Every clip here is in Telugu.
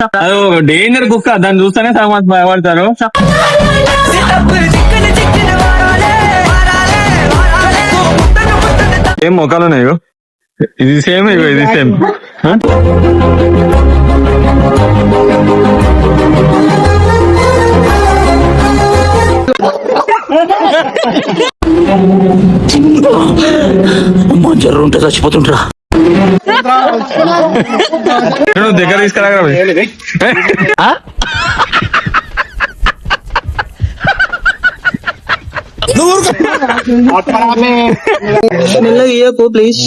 అది డేంజర్ కుక్క, దాన్ని చూస్తేనే సగం భయపడతారు. ఏం మొక్కలు ఉన్నాయి, ఇది సేమ్, ఇది సేమ్. జర్రు ఉంటే చచ్చిపోతుంటరా. దగ్గర తీసుకురా. Please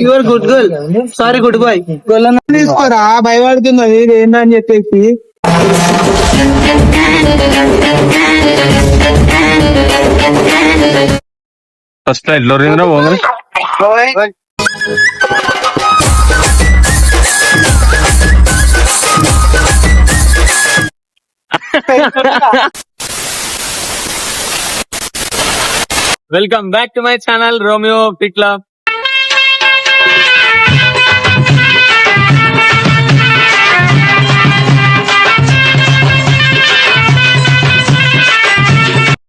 your good girl, sorry good boy. తీసుకోరా, భయపడుతుంది అది ఏందని చెప్పేసి. ఫస్ట్ ఎట్లా రింద్రా పోగలి. Welcome back to my channel Romeo పిక్లా.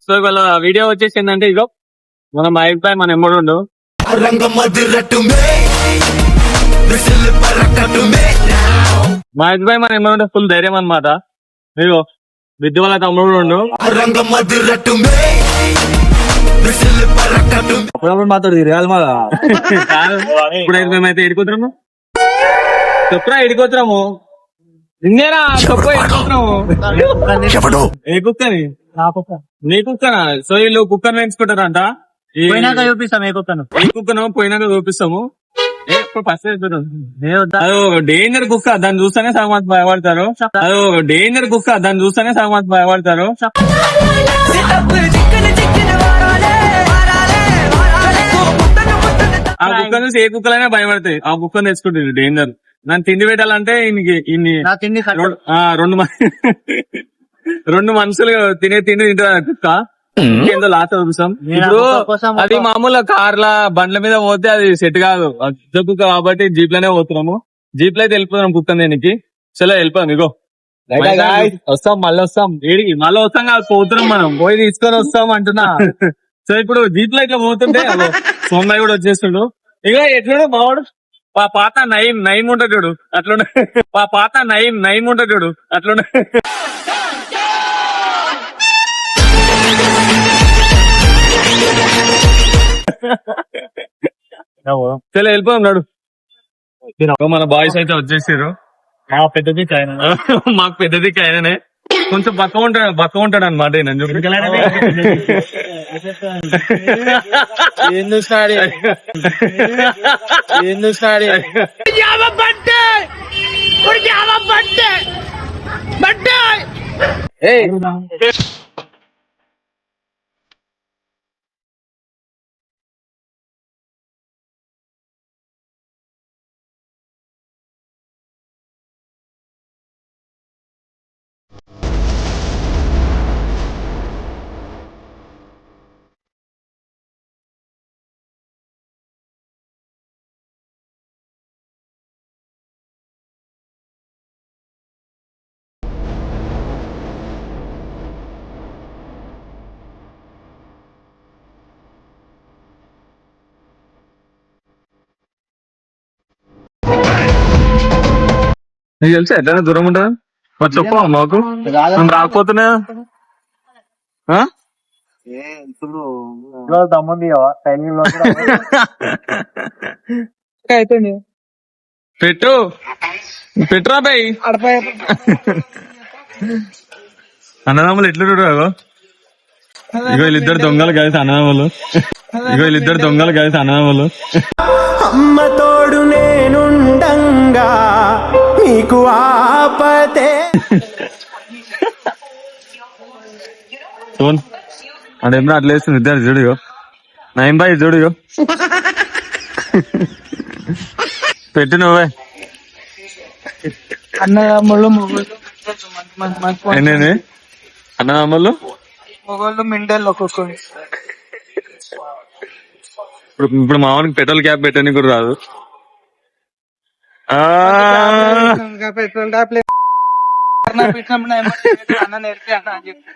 సో ఇవాళ వీడియో వచ్చేసి ఏంటంటే, ఇగో మన మైక్ బాయ్ మన ఎమ్మడుండు. మైక్ బాయ్ మన ఎమ్మడుంటే ఫుల్ ధైర్యం అనమాట. ఇగో విద్య వాళ్ళ తమ్ముడు ఉండు. అప్పుడప్పుడు మాట్లాడు రియల్ మా. ఇప్పుడు మేమైతే ఎడుకుతున్నాము, చెప్పురా ఎడుకోతున్నాము. నిన్నేరా చెప్పు ఎడుకోతున్నాము. ఏ కుక్కని? నీ కుక్కనా? సో వీళ్ళు కుక్కర్ పెంచుకుంటారంట. పోయినాక చూపిస్తాం ఏ కుక్కను. ఏ కుక్కను పోయినాక చూపిస్తాము. అది డేంజర్ కుక్క, దాన్ని చూస్తేనే సగం భయపడతారు. అది డేంజర్ కుక్క, దాన్ని చూస్తేనే సగం భయపడతారు. ఆ కుక్క చూసి ఏ కుక్కలైనా భయపడతాయి. ఆ కుక్కను తెచ్చుకుంటుంది డేంజర్. నన్ను తిండి పెట్టాలంటే రెండు మనుషులు తినే తిండి తింటారు కుక్క. ఏందో లాస్ట్ చూపిస్తాం. ఇప్పుడు అది మామూలు కార్ల బండ్ల మీద పోతే అది సెట్ కాదు, పెద్ద కుక్క కాబట్టి జీప్ లోనే పోతున్నాము. జీప్ లో అయితే వెళ్ళిపోతున్నాం కుక్క దేనికి. చలో వెళ్ళిపోయాం. ఇగో వస్తాం, మళ్ళీ వస్తాం. ఏడికి మళ్ళీ వస్తాం కాదు, పోతున్నాం మనం. పోయి తీసుకొని వస్తాం అంటున్నా. సో ఇప్పుడు జీప్ లో ఇట్లా పోతుంటే సోమయ్య కూడా వచ్చేస్తుండు. ఇక ఎట్లుడు మావాడు పాత నయం ఉంటుంది చూడు అట్లుండే. పాత నయం ఉంటుంది చూడు అట్లుండే. చలో వెళ్ళిపోయాం నాడు. మన బాయ్స్ అయితే వచ్చేసారు. పెద్దది మాకు పెద్దది ఆయననే. కొంచెం బక్క ఉంటాడు అనమాట. నీకు తెలుసా ఎట్లయినా దూరం ఉంటుందా? మరి చెప్పు మాకు, రాకపోతున్నా. పెట్టురా బాయ్. అన్నదమ్ములు ఎట్లు చూడరాగో. ఇగో వీళ్ళిద్దరు దొంగలు కలిసి అన్నదమ్ములు. అమ్మ తోడు నేనుండంగా నీకు ఆపతే. సోన్ అదేమన్నా అట్లా వేస్తుంది. ఇద్దరు చూడిగో, నయం బాయ్ చూడిగో. పెట్టు నువ్వే. అన్నదమ్ముళ్ళు ఏంటండి అన్నదమ్ముళ్ళు మొగోళ్ళు మింటల్ ఒక్కొక్కరు. ఇప్పుడు మామూలుగా పెట్రోల్ క్యాప్ పెట్టని కూడా రాదు. పెట్రోల్ అన్న నేర్పి అన్న అని చెప్పి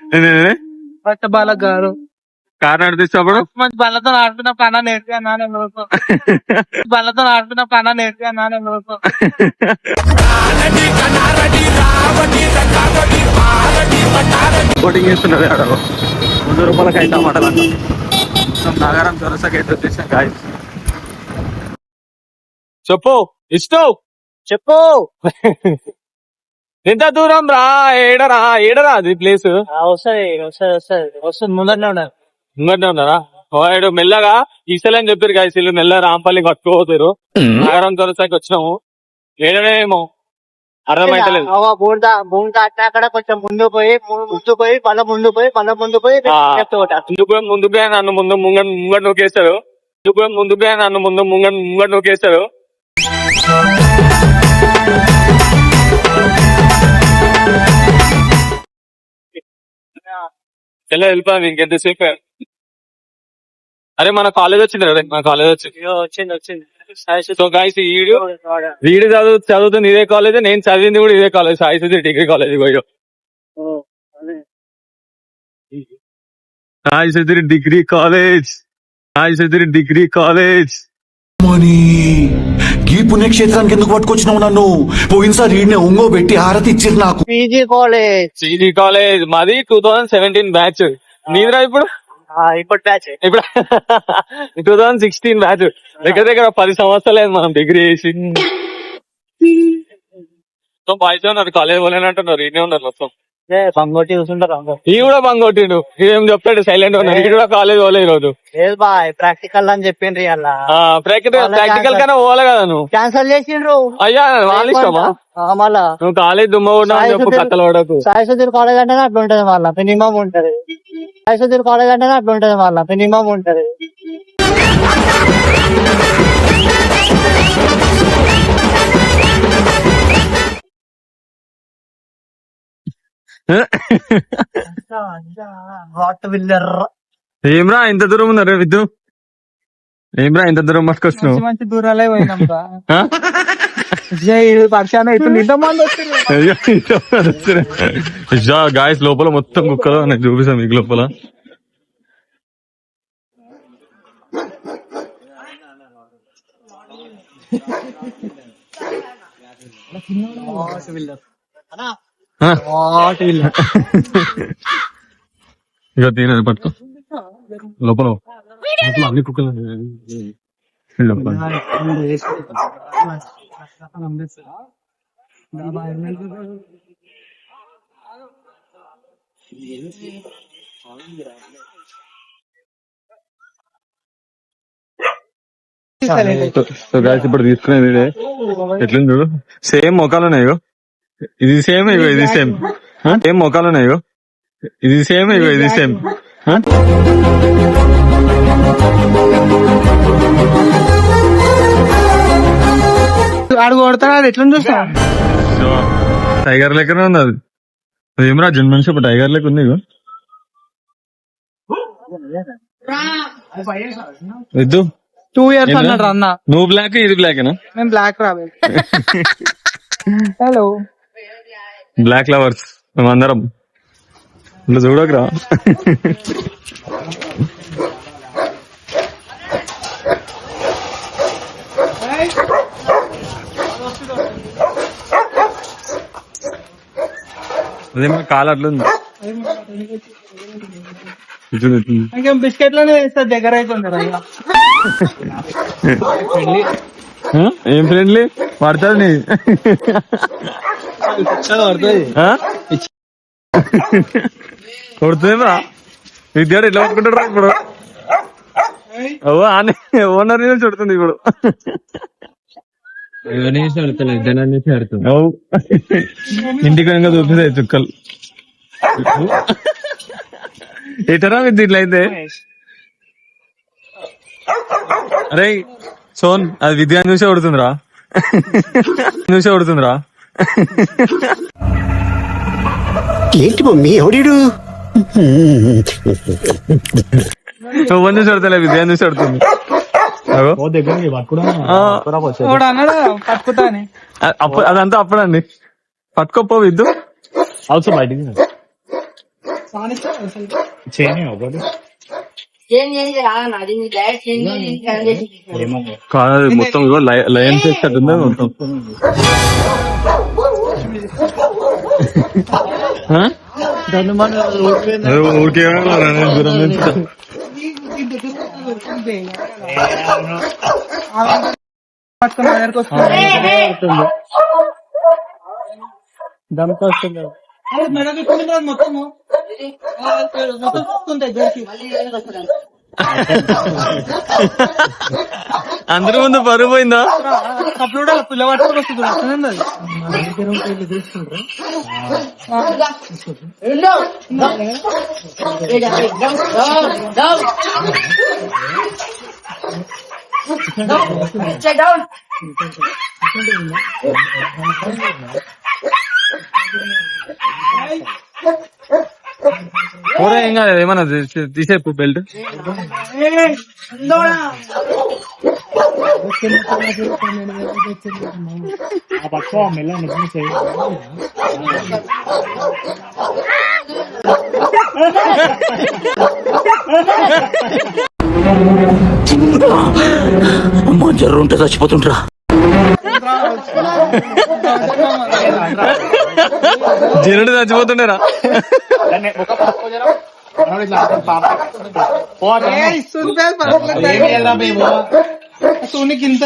కొత్త బాలక్ గారు కార్ నడిపిస్తున్నప్పుడు మంచి బళ్ళతో ఆడుతున్నప్పుడు అన్న నేర్పి అన్న బళ్ళతో ఆడుతున్నప్పుడు అన్న నేర్పి అన్న బోటింగ్ చేస్తున్నది ఆడ 100 రూపాయలకి అయితే టమాటాలు అంట. నాగారం చొరసకైతే వచ్చేసాం గాయస్. చెప్పు ఇష్టం చెప్పు ఎంత దూరం రా? ఏడరా అది ప్లేస్? వస్తుంది ముందరనే ఉన్నారు. ముంగట్నే ఉన్నారా? వాడు మెల్లగా ఈసలని చెప్పారు గాయస్. వీళ్ళు మెల్ల రాంపల్లి కట్టుకోపోతారు. నాగారం చొరసకి వచ్చినాము. ఏడనేమో అర్థమైతలేదు. భూమి దాటినాక కొంచెం ముందు పోయి పళ్ళ ముందు పోయి ముందుగా నన్ను ముంగడు నూకేస్తాడు. ముందుగా నన్ను ముంగడు నూకేస్తాడు. ఎలా వెళ్ళిపోయాం ఇంకెంతసేపు? అరే మన కాలేజ్ వచ్చింది కదా, మన కాలేజ్ వచ్చింది. సో గాయస్ వీడు చదువుతుంది ఇదే కాలేజ్, నేను చదివింది కూడా ఇదే college, Sai Sudheer degree college. పోయో సాయి సుధీర్ డిగ్రీ కాలేజ్. ఈ పుణ్యక్షేత్రానికి ఎందుకు పట్టుకొచ్చినావు నన్ను? పోయినసారి ఈడనే ఒంగో పెట్టి హారతి ఇచ్చిరు నాకు. పీజీ కాలేజ్ మాది 2017 బ్యాచ్. నీదిరా ఇప్పుడు బ్యాచ్ ఇప్పుడు 2016 బ్యాచ్. దగ్గర 10 సంవత్సరాలు మనం డిగ్రీ చేసి. బాయ్స్ ఉన్నారు, కాలేజ్ పోలేని అంటున్నారు. ఈయనే ఉన్నారు మొత్తం. బంగోటి చూసుంటారు. ఈ కూడా బంగొట్టిండు. ఏం చెప్తాడు, సైలెంట్ ఉన్నారు. ఈ కూడా కాలేజ్ పోలే ఈ రోజు. లేదు బాయ్, ప్రాక్టికల్ అని చెప్పిండ్రు. ప్రాక్టికల్ కన్నా పోలే కదా నువ్వు. క్యాన్సల్ చేసిండ్రు. అయ్యా వాళ్ళ ఇష్టమా? మళ్ళా నువ్వు కాలేజ్ దుమ్మ కూడా చెప్పు, కథలు పడకు. సాయి సుధీర్ కాలేజ్ అంటేనే అట్లా ఉంటది. మళ్ళా మినిమం ఉంటది. సాయి సుధీర్ కాలేజ్ అంటేనే అట్లా ఉంటది. మళ్ళా మినిమం ఉంటది. ఏమ్రా ఇంత దూరం ఉన్నారు విద్దు? ఏమ్రా ఇంత దూరం పట్టుకొచ్చినావు? మంచి దూరాలే పోయినాం. పరిశాన అవుతుంది. ఇంతమంది గాయస్ లోపల మొత్తం కుక్కలు నాకు చూపిస్తాం మీకు లోపల. ఇక తీరదు పట్టుకో. లోపల అన్ని కుక్కలు ఇప్పుడు తీసుకునేది ఎట్లుంది చూడు. సేమ్ మొక్కలు ఉన్నాయి. ఇది సేమ్, ఇగో ఇది సేమ్. ఏం మొక్కలు ఉన్నాయి. ఇది సేమ్, ఇగో ఇది సేమ్. అడుగు కొడతాడు. అది ఎట్లా చూస్తా? టైగర్ లెక్కనే ఉంది అది. ఏమరా జన్ మనిషి ఇప్పుడు టైగర్ లెక్క ఉంది. ఇద్దు 2 years అన్నాడు అన్న. నువ్వు బ్లాక్, ఇది బ్లాకేనా? మేము బ్లాక్ రాబే. హలో బ్లాక్ లవర్స్ మేమందరం. ఇలా చూడకరా. అదే మన కాలు అట్లుంది. ఇంకేం బిస్కెట్లోనే వేస్తారు. దగ్గర అవుతుంది. ఏం ఫ్రెండ్లీ పడుతుంది నీ కొడుతుందా? విద్యార్థి ఎట్లా పట్టుకుంటాడు ఇప్పుడు? ఓనర్ చుడుతుంది ఇప్పుడు. ఇంటికి వెనక చూపిస్తాయి చుక్కలు. ఎటరా విద్య ఇట్లయితే? అరే సోన్, అది విద్యా చూసే కొడుతుందిరా. ఏంటి మమ్మీ ఎవడీడు? చూసి కొడతలే, విద్యా చూసి కొడుతుంది. వాడు అన్నాడు పట్టుకుంటా అని. అదంతా అప్పుడండి. పట్టుకోపో విద్దు. కాదు మొత్తం లయన్ చేస్తుంది మొత్తం. ఊరికే దూరం నుంచి పట్టుకుని దగ్గరకు వస్తుంది. దమ్కి వస్తుంది మెడ మొత్తము మొత్తం దగ్గరికి. అందరి ముందు పరుగు పోయిందా? అప్పుడు పిల్ల పట్టుకొని వస్తుంది. ఊరే ఏం కాదు, ఏమన్నా తీసేపు బెల్ట్. అమ్మా జ్వరం ఉంటే చచ్చిపోతుంటరా. జీనుడు చచ్చిపోతుండేరా. సోనికి ఇంత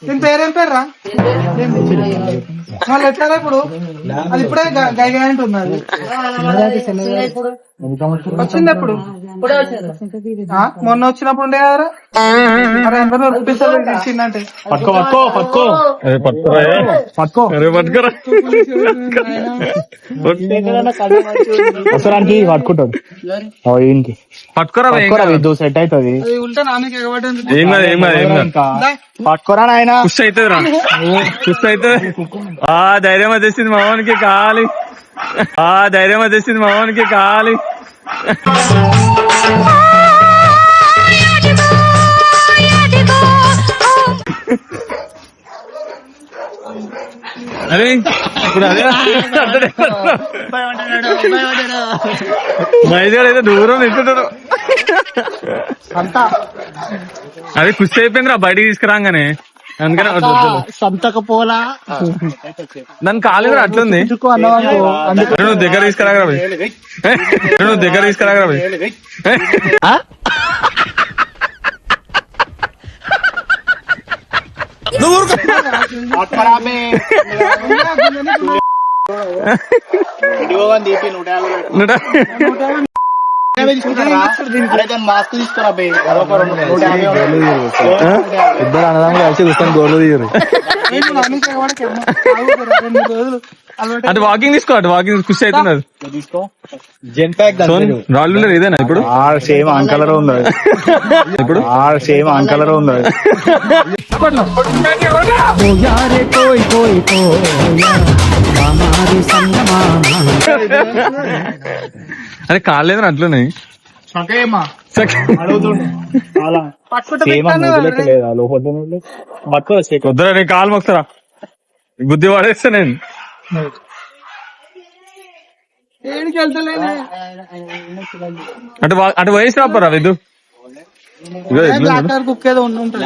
దీని పేరేం పేర్రా? వాళ్ళు ఎట్లా ఇప్పుడు అది ఇప్పుడే గైగాంట్ ఉన్నది వచ్చింది. ఎప్పుడు మొన్న వచ్చినప్పుడు ఉండే కదరా. అరే అందరూ రూపిస్తారు ఇచ్చిందంటే పట్టుకోరా సెట్ అవుతుంది. ఉల్టా నాన్నకి ఎగబడి పట్టుకోరా నాయన. ఖుషి అవుతుంది రా, ఖుషి అవుతుంది. ఆ ధైర్యం వచ్చేసింది మావానికి కావాలి, ఆ ధైర్యం వచ్చేసింది మావానికి కావాలి. అరే ఇప్పుడు అదే మైదాడు అయితే దూరం నింటున్నారు. అది ఖుషి అయిపోయింది రా బయటికి తీసుకురాగానే. అందుకని సంతక పోలా దాని కాలేదు అట్లుంది. నువ్వు దగ్గర తీసుకురాగరా భయ్, నువ్వు దగ్గర తీసుకురాగరా భయ్. మాస్క్ తీసుకురా ఇద్దరు అన్నదాన్ని కలిసి కూర్చొని గోర్లు తీయరు. అటు వాకింగ్ తీసుకో, అటు వాకింగ్ ఖుషి అవుతుంది. రాళ్ళు ఇదేనా ఇప్పుడు? సేమ్ అంకలర్ ఉంది ఇప్పుడు, సేమ్ అంకలర్ ఉంది. అదే కాలేదని అట్లున్నాయి. వద్దరా నీ కాలు మొక్తారా, బుద్ధి వాడేస్తా నేను. అటు వయసు రాపరా విద్దు. కుక్ ఏదో ఉంటుంది.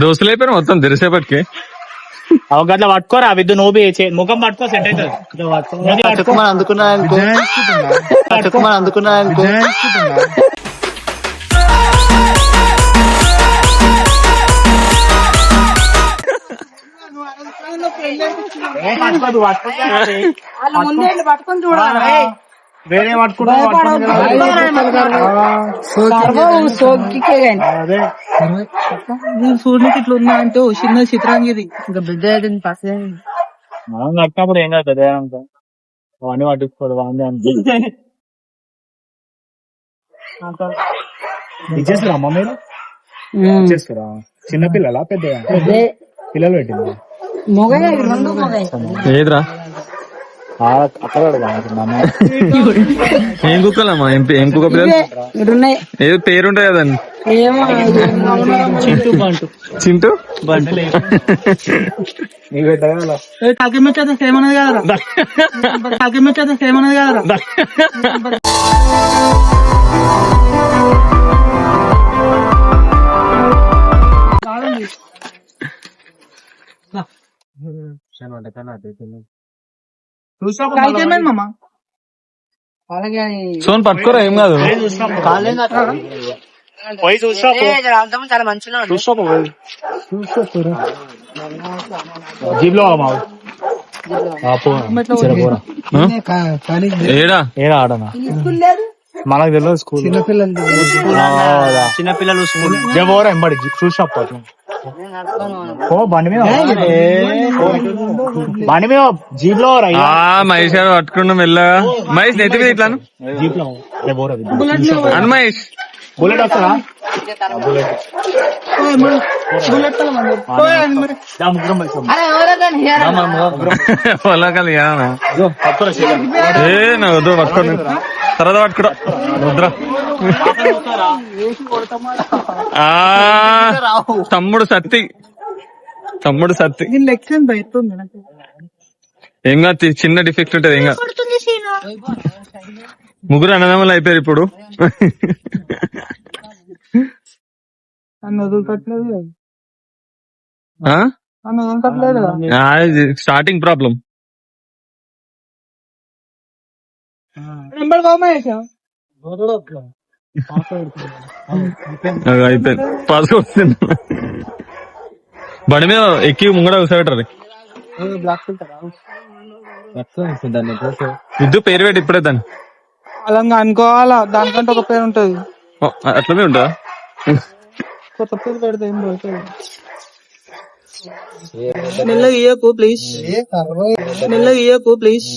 దోస్తులు అయిపోయారు మొత్తం తెరిసేపటికి. అవగట్ల పట్టుకోరా విద్దు, నోబి ముఖం పట్టుకో సెట్ అవుతుంది. అందుకున్నా పట్టుకొని చూడాలి. వేరే పట్టుకుంటా సూర్యునికి ఇట్లా ఉన్నా అంటే చిన్న చిత్రాంగిది ఇంకా బిడ్డ మనం కట్టినప్పుడు ఏం కాదు పెద్ద అవన్నీ పట్టుకోదు బాగుంది అంటే ఇచ్చేసారు అమ్మ మీరు చేసుకురా చిన్న పిల్లలా పెద్ద పిల్లలు పెట్టింది ఏదిరా అక్కడ ఏం కుక్కలమ్మా ఏం కుక్క పిల్లలు ఏదో పేరుంటాయి కదండి చింటూ కాకిమెచ్చ ఏమన్నది కదరా కాకిమెచ్చ ఏమన్నది కదరా కాకేమైంది మామ సోన్ పట్టుకోరా ఏం కాదు పోయి చూసా చాలా మంచిగా జీప్ లో మా ఏడా ఏడా ఆడనా మనకు తెలియదు స్కూల్ చిన్నపిల్లలు స్కూల్ పోరా ఎంబడి చూసి ఓ బండి మీద బండి మీద జీప్ లో మహేష్ గారు పట్టుకున్నాం మెల్లగా మహేష్ నెత్తి మీద ఇట్లాను జీప్ లో అను మహేష్ బుల్లెట్ వస్తారా పొలకలు ఏ నా వద్దు పట్టుకోండి తర్వాత పట్టుకురా వద్దురా తమ్ముడు సత్తి లెక్షన్ బయట ఏం కాదు చిన్న డిఫెక్ట్ ఉంటది ఏం కాదు ముగ్గురు అన్నదమ్ములు అయిపోయారు ఇప్పుడు నన్ను వదులుతట్లేదు నన్ను వదులుతట్లేదు స్టార్టింగ్ ప్రాబ్లం నెంబర్ కామేసా అయిపోయింది పాస్ వస్తుంది బండి మీద ఎక్కి ముంగడ కూర్చోబెట్టారు బ్లాక్ విద్యు పేరు పెట్టి ఇప్పుడే దాన్ని అలా అనుకోవాలా దానికంటే ఒక పేరు ఉంటది అట్లనే ఉంటుందా కొత్త పేరు పెడితే ఏం దొరకదు మెల్లగా ఇయ్యకు ప్లీజ్ మెల్లగా ఇయ్యకు please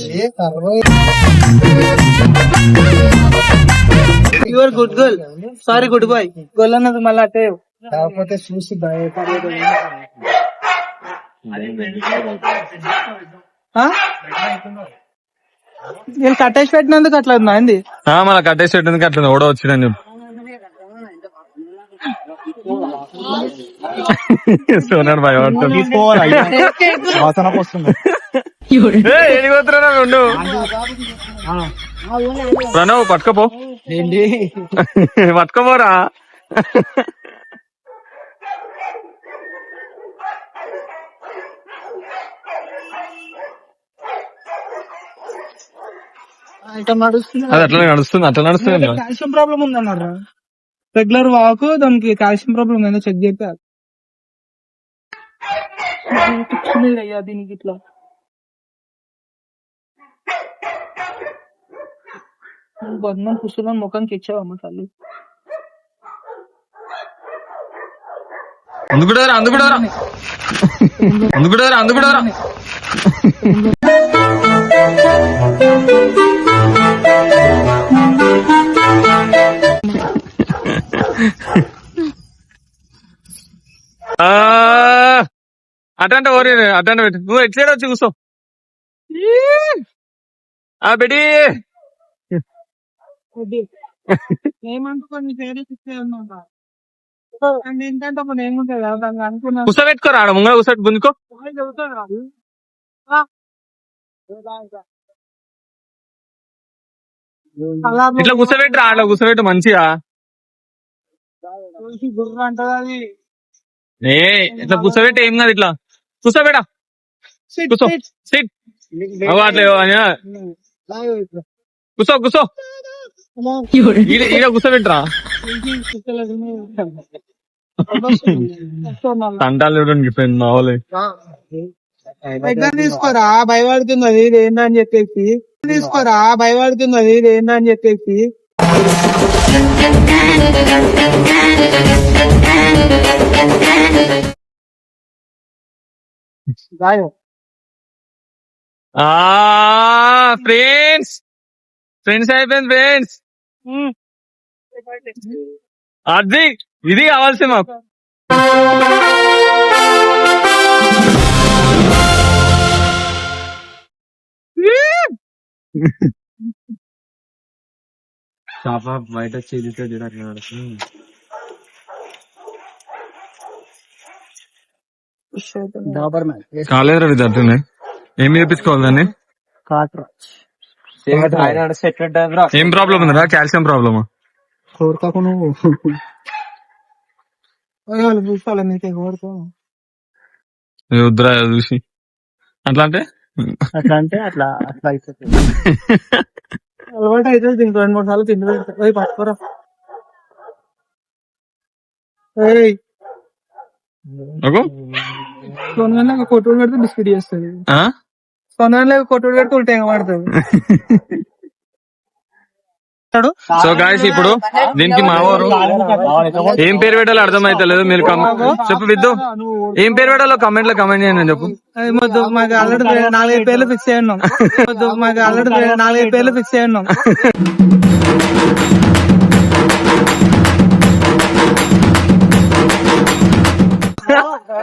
your good girl sorry good boy girl అన్నది మళ్ళీ అట్టే కాకపోతే చూసి నేను కట్టేసి పెట్టినందుకు అట్లా ఉందా అండి మళ్ళీ కట్టేసి పెట్టినందుకు అట్లా ఓడ వచ్చిందని చెప్పి సోనాడు భయపడుతుంది వాసన వస్తుంది ఏడిపోతున్నా రెండు ప్రణవ్ పట్టుకోపో పట్టుకోపోరా అది అట్లా నడుస్తుంది కాల్షియం ప్రాబ్లం ఉందన్నారు రెగ్యులర్ వాక్ దానికి కాల్షియం ప్రాబ్లం ఉందో చెక్ చేయాలి అయ్యా దీనికి ఇట్లా బొమ్మను పుస్తకం ముఖంకి ఇచ్చావమ్మ తల్లి అందుకుడారా అటంటే ఓరి అటంటే పెట్టి నువ్వు ఎట్లా వచ్చి కూర్చో బెడి ఏమంటుకో నీ పేరు ఏంటంటే ఒక నేమ్ ఉంటుంది కదా దాన్ని అనుకున్నాను కూర్చోబెట్టుకోరా ఆడ ముంగడ కూర్చోబెట్టి గుంజుకో ఇట్లా కూర్చోబెట్టరా ఆడ కూర్చోబెట్టు మంచిగా గుర్ర అంటది అది ఇట్లా కూర్చోబెట్టి ఏం కాదు ఇట్లా కూర్చోబెట్టా కూర్చో సిట్ అట్లే కూర్చో ఈడ కూర్చోబెట్టరా తంటాలు చూడండి ఫ్రెండ్ మా వాళ్ళే ఎగ్జామ్ తీసుకోరా భయపడుతున్నది ఇది ఏందని చెప్పేసి ఫ్రెండ్స్ అయిపోయింది ఫ్రెండ్స్ అది ఇది కావాల్సి మాకు. బయట చేతితో డాబర్ మ్యాన్ కాలేదురా విద్యార్థులు, ఏం చేపించుకోవాలి దాన్ని? కాట్రాజ్ ఏం ప్రాబ్లం ఉందిరా? కాల్షియం ప్రాబ్లమా? కోరుకోకు నువ్వు వాళ్ళు చూసుకోవాలి నీకే కోరుకో. వద్దురా చూసి అట్లా అంటే అట్లా అంటే అట్లా అట్లా అయిపోతుంది. అలవాటు అయితే ఇంకో 2-3 సార్లు తిండి పెడతా. పట్టుకోరా అగో. సొనగా కొట్టుడు పెడితే బిస్కెట్ చేస్తుంది. ఆ? సొనగా కొట్టుడు పెడితే ఉల్టా పడుతుంది. సో గాయస్, ఇప్పుడు దీనికి మా ఊరు ఏం పేరు పెట్టాలో అర్థమైతలేదు. మీరు చెప్పు విద్దు, ఏం పేరు పెట్టాలో కమెంట్ లో కమెంట్ చేయండి. చెప్పు. మొద్దు మాకు ఆల్రెడీ 4-5 పేర్లు ఫిక్స్ అయ్యి ఉన్నాం. మొద్దు మాకు ఆల్రెడీ 4-5 పేర్లు ఫిక్స్ అయ్యి ఉన్నాం.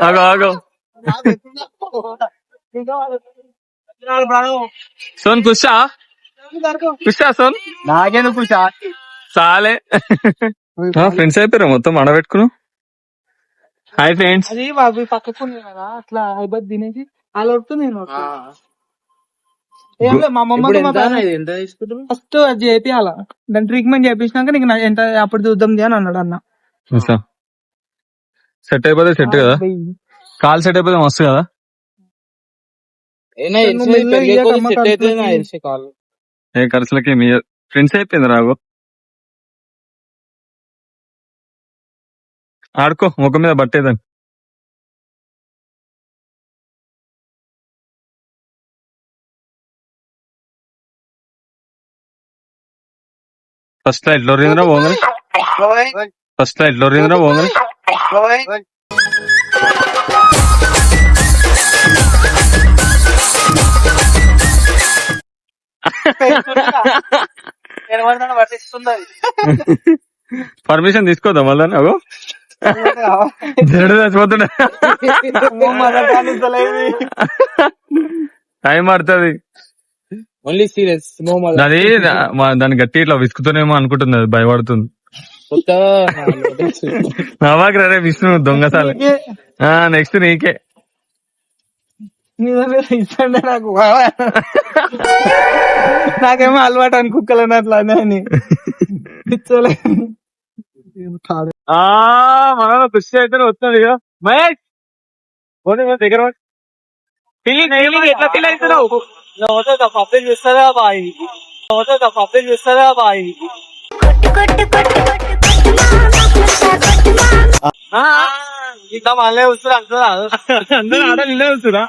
ఆగో ఆగో. సోన్ కుషా కుషా సోన్ నాగేందుకు పుషా చాలే. ఫ్రెండ్స్ అయిపోయారు మొత్తం అడబెట్టుకున్నాం. Hi friends. అది బాబు పక్కకు కదా అట్లా అయిపోద్ది తినేసి అలా వస్తూ నేను ఏం లేదు. మా మమ్మ ఫస్ట్ అది చేపియాల, దాని ట్రీట్మెంట్ చేపించినాక నీకు ఎంత అప్పుడు చూద్దాం అని అన్నాడు అన్న. సెట్ అయిపోతే సెట్ కదా, కాల్ సెట్ అయిపోతే మస్తు కదా. ఏ ఖర్చులకి మీ ఫ్రెండ్స్ అయిపోయింది రాగు. ఆడుకో ముఖం మీద బట్టేదని. ఫస్ట్ లైట్ లోరింద్రా పోంగల్, ఫస్ట్ లైట్ లోరింద్రా పోంగల్. పర్మిషన్ తీసుకోదా మళ్ళా? అగో జడు చచ్చిపోతుండే, టైం పడుతుంది. ఓన్లీ సీరియస్ అది దాన్ని గట్టి ఇట్లా విసుకుతూనేమో అనుకుంటుంది, అది భయపడుతుంది. నవాక్ రే విష్ణు దొంగసాలి. నెక్స్ట్ నీకే. నాకు నాకేమో అలవాటు అని కుక్కలని అట్లా అని మన ఖుషి అయితే వస్తుంది ఇక. మహేష్ దగ్గర ఎట్లా ఫీల్ అవుతున్నావు? పబ్లిక్ చూస్తారా బాయ్, పబ్లిక్ చూస్తారా బాయ్. ఇంకా మళ్ళీ వస్తుంది అంటున్నా, అందరూ ఆడ నిన్నే వస్తురా.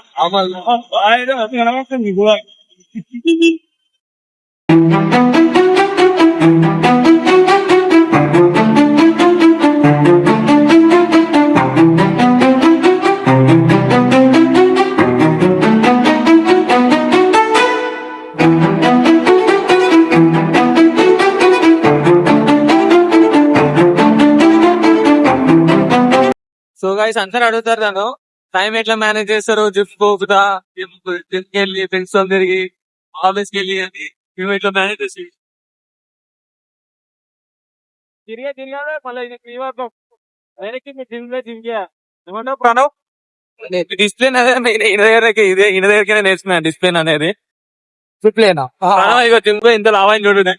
సో గైస్ అందరు అడుగుతారు నన్ను టైం ఎట్లా మేనేజ్ చేస్తారు, జిమ్ పోకుతా, జిమ్ కి వెళ్ళి ఫ్రెండ్స్ తో తిరిగి ఆఫీస్ కి వెళ్ళి అని మేము ఎట్లా మేనేజ్ చేసి తిరిగానే మళ్ళీ జిమ్ ఏమన్నా ప్రణవ్ డిసిప్లిన్ అనేది ఈయన దగ్గరకే నేర్చుకున్నాను. డిసిప్లిన్ అనేది ప్రణవ్ ఇక జిమ్ లో ఇంత లాభం చూడు.